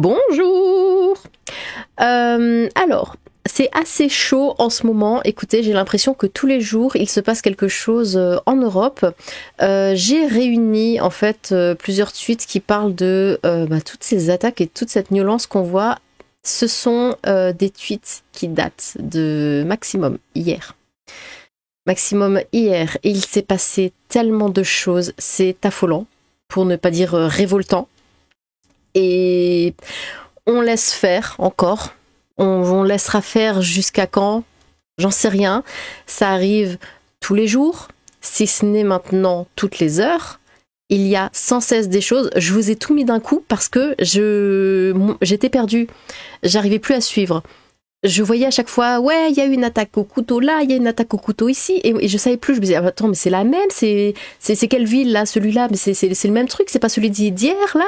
Bonjour. Alors, c'est assez chaud en ce moment. Écoutez, j'ai l'impression que tous les jours, il se passe quelque chose en Europe. J'ai réuni en fait plusieurs tweets qui parlent de toutes ces attaques et toute cette violence qu'on voit. Ce sont des tweets qui datent de maximum hier. Maximum hier. Et il s'est passé tellement de choses. C'est affolant, pour ne pas dire révoltant. Et on laisse faire encore. On laissera faire jusqu'à quand? J'en sais rien. Ça arrive tous les jours, si ce n'est maintenant toutes les heures. Il y a sans cesse des choses. Je vous ai tout mis d'un coup parce que j'étais perdue. J'arrivais plus à suivre. Je voyais à chaque fois, ouais, il y a eu une attaque au couteau là, il y a une attaque au couteau ici, et je savais plus. Je me disais, attends, mais c'est la même, c'est quelle ville là, celui-là, mais c'est le même truc, c'est pas celui d'hier là.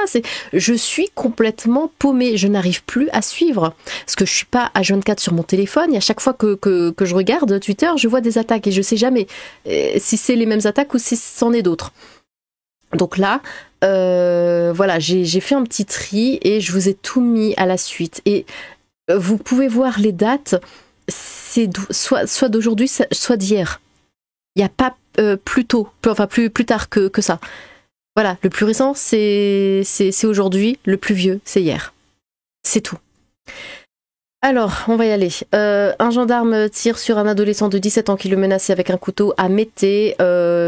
Je suis complètement paumée, je n'arrive plus à suivre parce que je suis pas H24 sur mon téléphone. Et à chaque fois que je regarde Twitter, je vois des attaques et je sais jamais si c'est les mêmes attaques ou si c'en est d'autres. Donc là, voilà, j'ai fait un petit tri et je vous ai tout mis à la suite. Et vous pouvez voir les dates, c'est soit d'aujourd'hui, soit d'hier. Il n'y a pas plus tôt, plus tard que ça. Voilà, le plus récent, c'est aujourd'hui, le plus vieux, c'est hier. C'est tout. Alors, on va y aller. Un gendarme tire sur un adolescent de 17 ans qui le menaçait avec un couteau à Mété.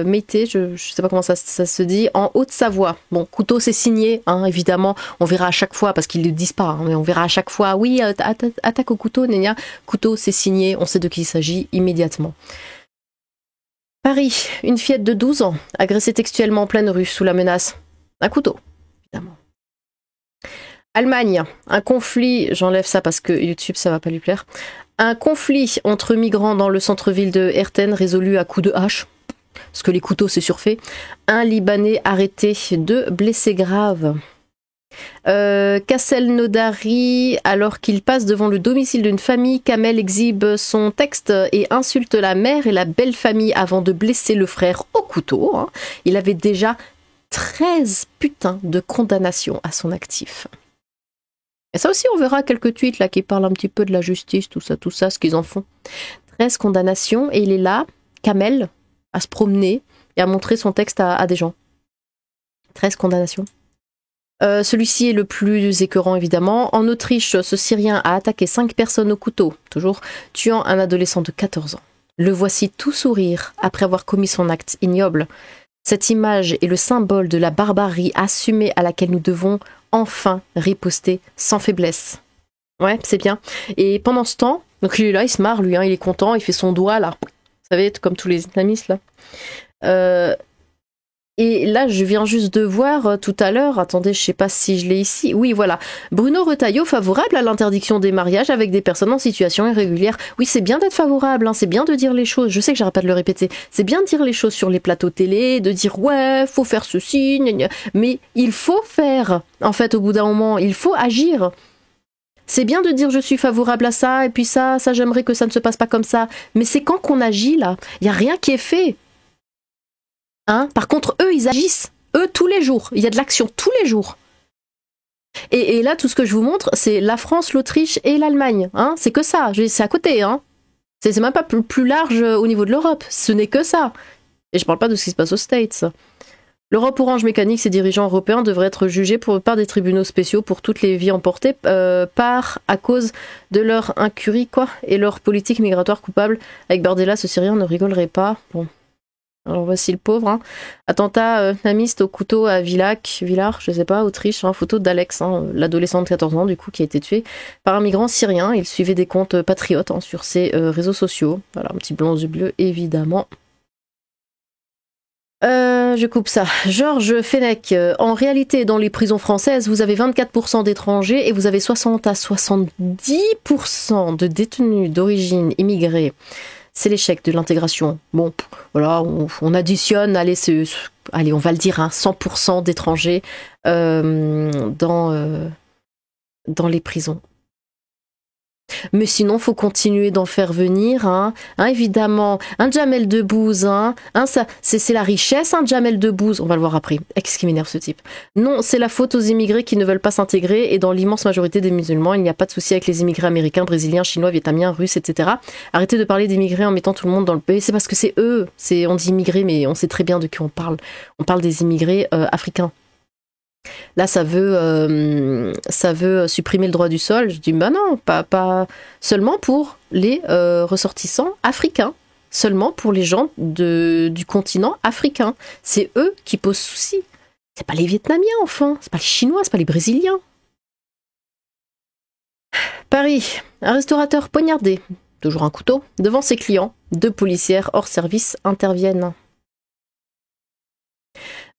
Mété, je sais pas comment ça se dit, en Haute-Savoie. Bon, couteau, c'est signé, hein, évidemment. On verra à chaque fois, parce qu'ils ne le disent pas, hein, mais on verra à chaque fois, oui, attaque au couteau, nénia. Couteau, c'est signé, on sait de qui il s'agit immédiatement. Paris, une fillette de 12 ans, agressée textuellement en pleine rue, sous la menace d'un couteau, évidemment. Allemagne, un conflit, j'enlève ça parce que YouTube ça va pas lui plaire, un conflit entre migrants dans le centre-ville de Herten résolu à coups de hache, parce que les couteaux c'est surfait, un Libanais arrêté, 2 blessés graves. Castelnaudary, alors qu'il passe devant le domicile d'une famille, Kamel exhibe son texte et insulte la mère et la belle famille avant de blesser le frère au couteau. Hein. Il avait déjà 13 putains de condamnations à son actif. Et ça aussi, on verra quelques tweets là qui parlent un petit peu de la justice, tout ça, ce qu'ils en font. 13 condamnations, et il est là, Kamel, à se promener et à montrer son texte à des gens. 13 condamnations. Celui-ci est le plus écœurant, évidemment. En Autriche, ce Syrien a attaqué 5 personnes au couteau, toujours, tuant un adolescent de 14 ans. Le voici tout sourire après avoir commis son acte ignoble. Cette image est le symbole de la barbarie assumée à laquelle nous devons enfin riposter sans faiblesse. Ouais, c'est bien. Et pendant ce temps, donc il est là, il se marre, lui, hein, il est content, il fait son doigt là. Vous savez, comme tous les islamistes là. Et là, je viens juste de voir tout à l'heure, attendez, je sais pas si je l'ai ici. Oui, voilà. Bruno Retailleau, favorable à l'interdiction des mariages avec des personnes en situation irrégulière. Oui, c'est bien d'être favorable, hein, c'est bien de dire les choses. Je sais que j'arrête pas de le répéter. C'est bien de dire les choses sur les plateaux télé, de dire ouais, faut faire ceci, gna gna. Mais il faut faire. En fait, au bout d'un moment, il faut agir. C'est bien de dire je suis favorable à ça, et puis ça j'aimerais que ça ne se passe pas comme ça. Mais c'est quand qu'on agit là. Il y a rien qui est fait. Hein, par contre, eux, ils agissent. Eux, tous les jours. Il y a de l'action tous les jours. Et là, tout ce que je vous montre, c'est la France, l'Autriche et l'Allemagne. Hein, c'est que ça. C'est à côté. Hein. C'est même pas plus large au niveau de l'Europe. Ce n'est que ça. Et je parle pas de ce qui se passe aux States. L'Europe Orange Mécanique, ses dirigeants européens devraient être jugés par des tribunaux spéciaux pour toutes les vies emportées à cause de leur incurie et leur politique migratoire coupable. Avec Bardella, ce Syrien ne rigolerait pas. Bon. Alors voici le pauvre. Hein. Attentat islamiste au couteau à Villars, je sais pas, Autriche. Hein, photo d'Alex, hein, l'adolescent de 14 ans du coup qui a été tué par un migrant syrien. Il suivait des comptes patriotes hein, sur ses réseaux sociaux. Voilà, un petit blanc du bleu évidemment. Je coupe ça. Georges Fenech. En réalité, dans les prisons françaises, vous avez 24% d'étrangers et vous avez 60 à 70% de détenus d'origine immigrée. C'est l'échec de l'intégration. Bon, voilà, on additionne, allez, on va le dire, hein, 100% d'étrangers dans les prisons. Mais sinon, faut continuer d'en faire venir, évidemment. Un Jamel Debbouze, ça, c'est la richesse, un Jamel Debbouze. On va le voir après. Qu'est-ce qui m'énerve ce type? Non, c'est la faute aux immigrés qui ne veulent pas s'intégrer, et dans l'immense majorité des musulmans, il n'y a pas de souci avec les immigrés américains, brésiliens, chinois, vietnamiens, russes, etc. Arrêtez de parler d'immigrés en mettant tout le monde dans le pays. C'est parce que c'est eux. On dit immigrés, mais on sait très bien de qui on parle. On parle des immigrés africains. Là, ça veut supprimer le droit du sol. Je dis, bah non, pas seulement pour les ressortissants africains, seulement pour les gens du continent africain. C'est eux qui posent souci. C'est pas les Vietnamiens, enfin. C'est pas les Chinois, c'est pas les Brésiliens. Paris, un restaurateur poignardé, toujours un couteau, devant ses clients. 2 policières hors service interviennent.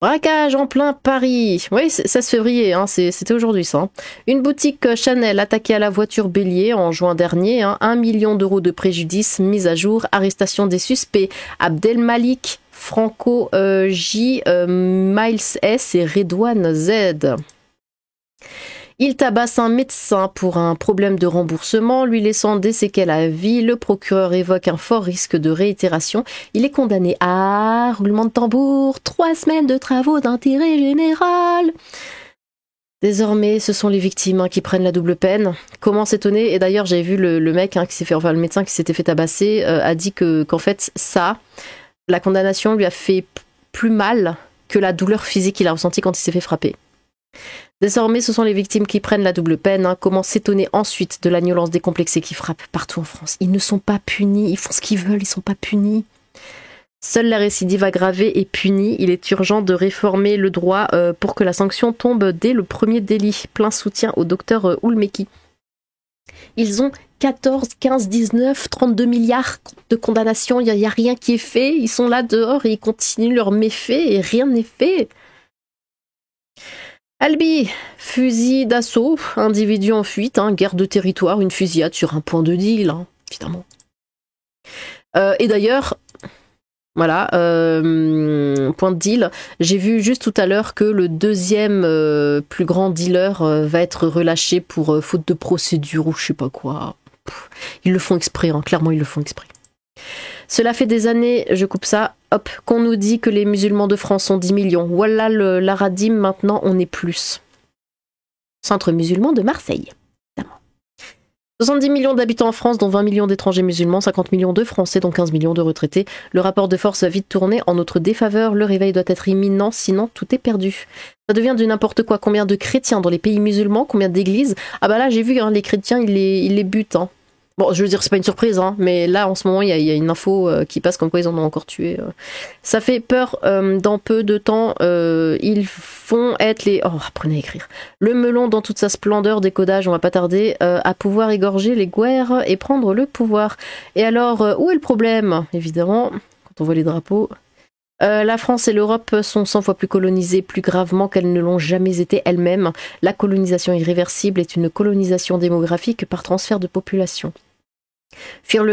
Braquage en plein Paris. Oui, 16 février, c'était aujourd'hui ça. Une boutique Chanel attaquée à la voiture bélier en juin dernier. 1 million d'euros de préjudice mis à jour. Arrestation des suspects. Abdelmalik, Franco J, Miles S et Redouane Z. Il tabasse un médecin pour un problème de remboursement, lui laissant des séquelles à vie. Le procureur évoque un fort risque de réitération. Il est condamné à, roulement de tambour, 3 semaines de travaux d'intérêt général. Désormais, ce sont les victimes qui prennent la double peine. Comment s'étonner? Et d'ailleurs, j'ai vu le mec le médecin qui s'était fait tabasser a dit qu'en fait, la condamnation lui a fait plus mal que la douleur physique qu'il a ressentie quand il s'est fait frapper. Désormais, ce sont les victimes qui prennent la double peine. Comment s'étonner ensuite de la violence décomplexée qui frappe partout en France? Ils ne sont pas punis, ils font ce qu'ils veulent, ils ne sont pas punis. Seule la récidive aggravée est punie. Il est urgent de réformer le droit pour que la sanction tombe dès le premier délit. Plein soutien au docteur Oulmeki. Ils ont 14, 15, 19, 32 milliards de condamnations. Il n'y a rien qui est fait. Ils sont là dehors et ils continuent leurs méfaits et rien n'est fait. Albi, fusil d'assaut, individu en fuite, guerre de territoire, une fusillade sur un point de deal, évidemment. Et d'ailleurs, voilà, point de deal, j'ai vu juste tout à l'heure que le deuxième plus grand dealer va être relâché pour faute de procédure ou je sais pas quoi. Ils le font exprès, clairement ils le font exprès. Cela fait des années, je coupe ça, hop, qu'on nous dit que les musulmans de France sont 10 millions. Voilà l'aradim, maintenant on est plus. Centre musulman de Marseille, évidemment. 70 millions d'habitants en France, dont 20 millions d'étrangers musulmans, 50 millions de Français, dont 15 millions de retraités. Le rapport de force va vite tourner en notre défaveur. Le réveil doit être imminent, sinon tout est perdu. Ça devient du n'importe quoi. Combien de chrétiens dans les pays musulmans, combien d'églises? Ah bah là, j'ai vu, les chrétiens, ils les butent, Bon, je veux dire, c'est pas une surprise, mais là, en ce moment, il y a une info qui passe comme quoi ils en ont encore tué. Ça fait peur. Dans peu de temps, ils vont être les... Oh, apprenez à écrire. Le melon dans toute sa splendeur, décodage, on va pas tarder à pouvoir égorger les guerres et prendre le pouvoir. Et alors, où est le problème? Évidemment, quand on voit les drapeaux... la France et l'Europe sont 100 fois plus colonisées, plus gravement qu'elles ne l'ont jamais été elles-mêmes. La colonisation irréversible est une colonisation démographique par transfert de population.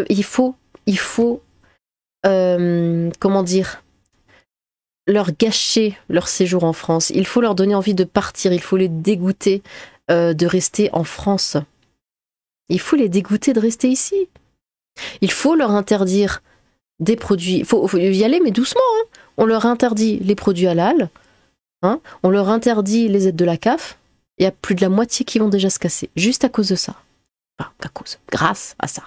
Il faut comment dire, leur gâcher leur séjour en France. Il faut leur donner envie de partir. Il faut les dégoûter de rester en France. Il faut les dégoûter de rester ici. Il faut leur interdire des produits. Il faut y aller, mais doucement. On leur interdit les produits halal. On leur interdit les aides de la CAF. Il y a plus de la moitié qui vont déjà se casser. Juste à cause de ça. Enfin, grâce à ça.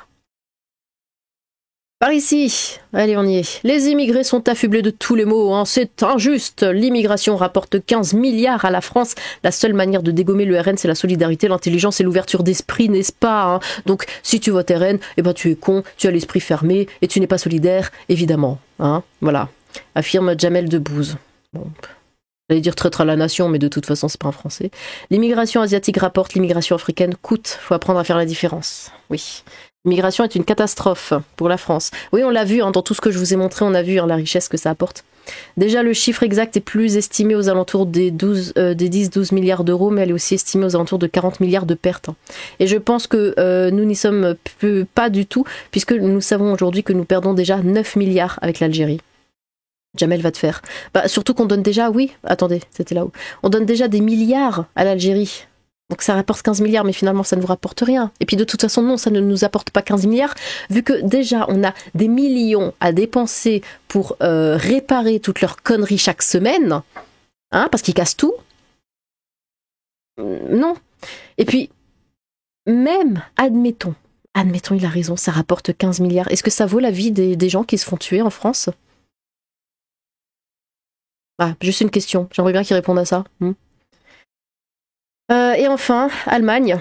Par ici, allez on y est. Les immigrés sont affublés de tous les maux, c'est injuste. L'immigration rapporte 15 milliards à la France. La seule manière de dégommer le RN, c'est la solidarité, l'intelligence et l'ouverture d'esprit, n'est-ce pas? Donc si tu votes RN, tu es con, tu as l'esprit fermé et tu n'es pas solidaire, évidemment. Voilà, affirme Jamel Debbouze. Bon, j'allais dire traître à la nation, mais de toute façon c'est pas un français. L'immigration asiatique rapporte, l'immigration africaine coûte. Faut apprendre à faire la différence. Oui. L'immigration est une catastrophe pour la France. Oui, on l'a vu, dans tout ce que je vous ai montré, on a vu la richesse que ça apporte. Déjà, le chiffre exact est plus estimé aux alentours des 10-12 milliards d'euros, mais elle est aussi estimée aux alentours de 40 milliards de pertes. Et je pense que nous n'y sommes pas du tout, puisque nous savons aujourd'hui que nous perdons déjà 9 milliards avec l'Algérie. Jamel va te faire. Surtout qu'on donne déjà, oui, attendez, c'était là-haut. On donne déjà des milliards à l'Algérie. Donc ça rapporte 15 milliards, mais finalement ça ne vous rapporte rien. Et puis de toute façon, non, ça ne nous apporte pas 15 milliards, vu que déjà on a des millions à dépenser pour réparer toutes leurs conneries chaque semaine, hein, parce qu'ils cassent tout. Non. Et puis, même, admettons, il a raison, ça rapporte 15 milliards. Est-ce que ça vaut la vie des gens qui se font tuer en France? Ah, juste une question, j'aimerais bien qu'ils répondent à ça. Et enfin, Allemagne,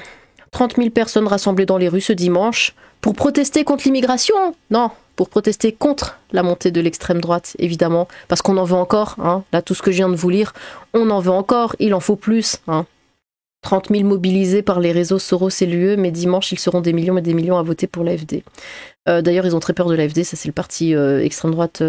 30 000 personnes rassemblées dans les rues ce dimanche pour protester contre l'immigration. Non, pour protester contre la montée de l'extrême droite, évidemment, parce qu'on en veut encore. Hein. Là, tout ce que je viens de vous lire, on en veut encore, il en faut plus. Hein. 30 000 mobilisés par les réseaux Soros et l'UE, mais dimanche, ils seront des millions et des millions à voter pour l'AfD. D'ailleurs, ils ont très peur de l'AfD, ça c'est le parti extrême droite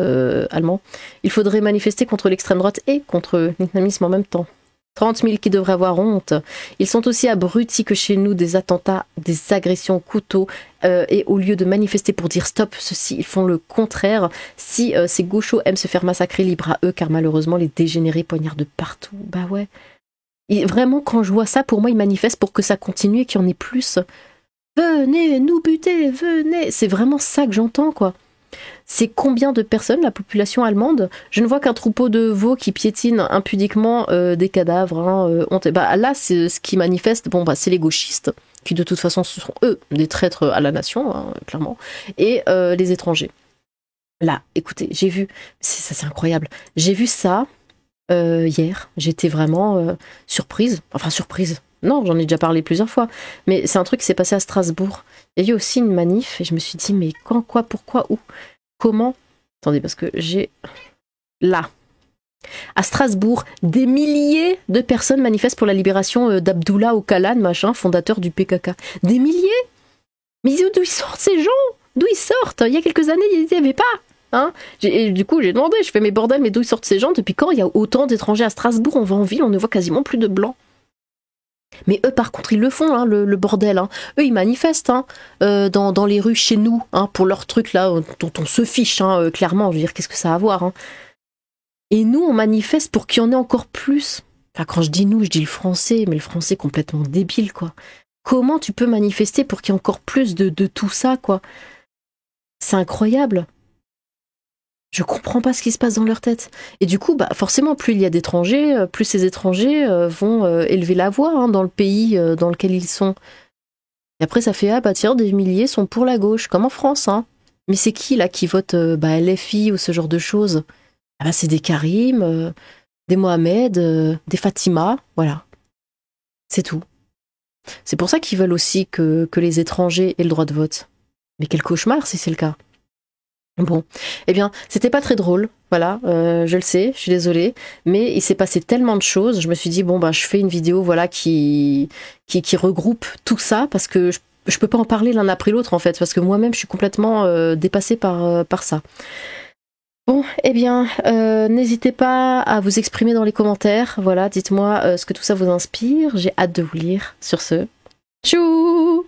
allemand. Il faudrait manifester contre l'extrême droite et contre l'islamisme en même temps. 30 000 qui devraient avoir honte. Ils sont aussi abrutis que chez nous des attentats, des agressions au couteau, et au lieu de manifester pour dire stop, ceux-ci, ils font le contraire. Si ces gauchos aiment se faire massacrer, libre à eux, car malheureusement les dégénérés poignardent partout. Bah ouais. Et vraiment, quand je vois ça, pour moi, ils manifestent pour que ça continue et qu'il y en ait plus. Venez nous buter, venez. C'est vraiment ça que j'entends, quoi. C'est combien de personnes, la population allemande? Je ne vois qu'un troupeau de veaux qui piétinent impudiquement des cadavres. Hein, bah, là, c'est ce qui manifeste, bon, bah, c'est les gauchistes, qui de toute façon, ce sont eux des traîtres à la nation, hein, clairement, et les étrangers. Là, écoutez, j'ai vu, c'est incroyable, j'ai vu ça hier, j'étais vraiment surprise, enfin surprise, non, j'en ai déjà parlé plusieurs fois, mais c'est un truc qui s'est passé à Strasbourg. Il y a eu aussi une manif, et je me suis dit, mais quand, quoi, pourquoi, où? Comment? Attendez, parce que j'ai... Là. À Strasbourg, des milliers de personnes manifestent pour la libération d'Abdullah Öcalan, machin, fondateur du PKK. Des milliers? Mais d'où ils sortent ces gens? D'où ils sortent? Il y a quelques années, ils n'y avaient pas. Hein, et du coup, j'ai demandé, je fais mes bordels, mais d'où ils sortent ces gens? Depuis quand il y a autant d'étrangers à Strasbourg? On va en ville, on ne voit quasiment plus de blancs. Mais eux, par contre, ils le font, hein, le bordel. Hein. Eux, ils manifestent hein, dans les rues chez nous, hein, pour leur truc là, dont on se fiche, hein, clairement. Je veux dire, qu'est-ce que ça a à voir hein. Et nous, on manifeste pour qu'il y en ait encore plus. Enfin, quand je dis nous, je dis le français, mais le français complètement débile, quoi. Comment tu peux manifester pour qu'il y ait encore plus de tout ça, quoi? C'est incroyable. Je comprends pas ce qui se passe dans leur tête. Et du coup, bah, forcément, plus il y a d'étrangers, plus ces étrangers vont élever la voix hein, dans le pays dans lequel ils sont. Et après, ça fait, ah bah tiens, des milliers sont pour la gauche, comme en France. Hein. Mais c'est qui, là, qui vote LFI ou ce genre de choses? Ah bah, c'est des Karim, des Mohamed, des Fatima, voilà. C'est tout. C'est pour ça qu'ils veulent aussi que les étrangers aient le droit de vote. Mais quel cauchemar si c'est le cas. Bon, eh bien, c'était pas très drôle, voilà, je le sais, je suis désolée, mais il s'est passé tellement de choses, je me suis dit, bon, bah, je fais une vidéo, voilà, qui regroupe tout ça, parce que je peux pas en parler l'un après l'autre, en fait, parce que moi-même, je suis complètement dépassée par ça. Bon, eh bien, n'hésitez pas à vous exprimer dans les commentaires, voilà, dites-moi ce que tout ça vous inspire, j'ai hâte de vous lire, sur ce, tchou!